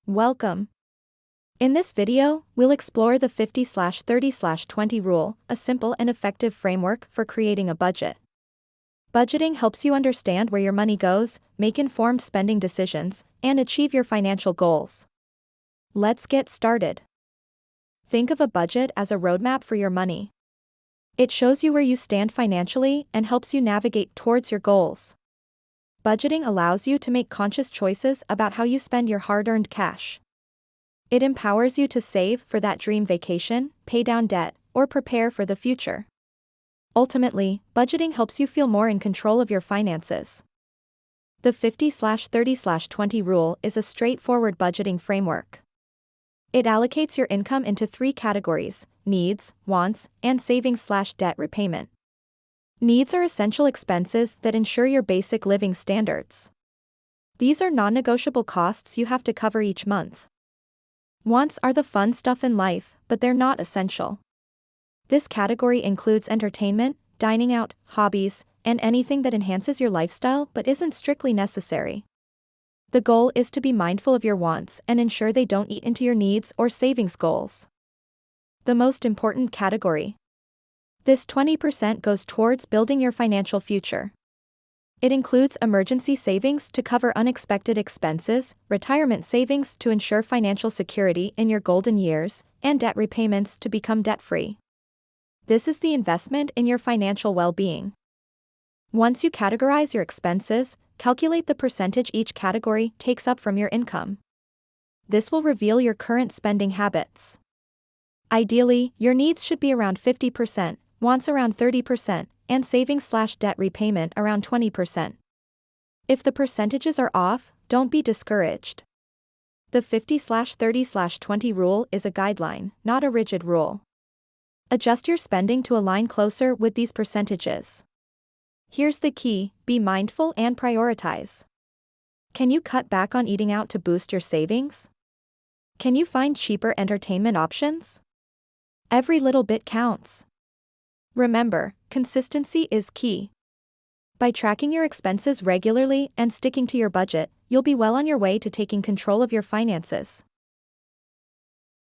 Welcome. In this video, we'll explore the 50/30/20 rule, a simple and effective framework for creating a budget. Budgeting helps you understand where your money goes, make informed spending decisions, and achieve your financial goals. Let's get started. Think of a budget as a roadmap for your money. It shows you where you stand financially and helps you navigate towards your goals. Budgeting allows you to make conscious choices about how you spend your hard-earned cash. It empowers you to save for that dream vacation, pay down debt, or prepare for the future. Ultimately, budgeting helps you feel more in control of your finances. The 50/30/20 rule is a straightforward budgeting framework. It allocates your income into three categories: needs, wants, and savings/debt repayment. Needs are essential expenses that ensure your basic living standards. These are non-negotiable costs you have to cover each month. Wants are the fun stuff in life, but they're not essential. This category includes entertainment, dining out, hobbies, and anything that enhances your lifestyle but isn't strictly necessary. The goal is to be mindful of your wants and ensure they don't eat into your needs or savings goals. The most important category. This 20% goes towards building your financial future. It includes emergency savings to cover unexpected expenses, retirement savings to ensure financial security in your golden years, and debt repayments to become debt-free. This is the investment in your financial well-being. Once you categorize your expenses, calculate the percentage each category takes up from your income. This will reveal your current spending habits. Ideally, your needs should be around 50%, wants around 30%, and savings/debt repayment around 20%. If the percentages are off, don't be discouraged. The 50/30/20 rule is a guideline, not a rigid rule. Adjust your spending to align closer with these percentages. Here's the key: be mindful and prioritize. Can you cut back on eating out to boost your savings? Can you find cheaper entertainment options? Every little bit counts. Remember, consistency is key. By tracking your expenses regularly and sticking to your budget, you'll be well on your way to taking control of your finances.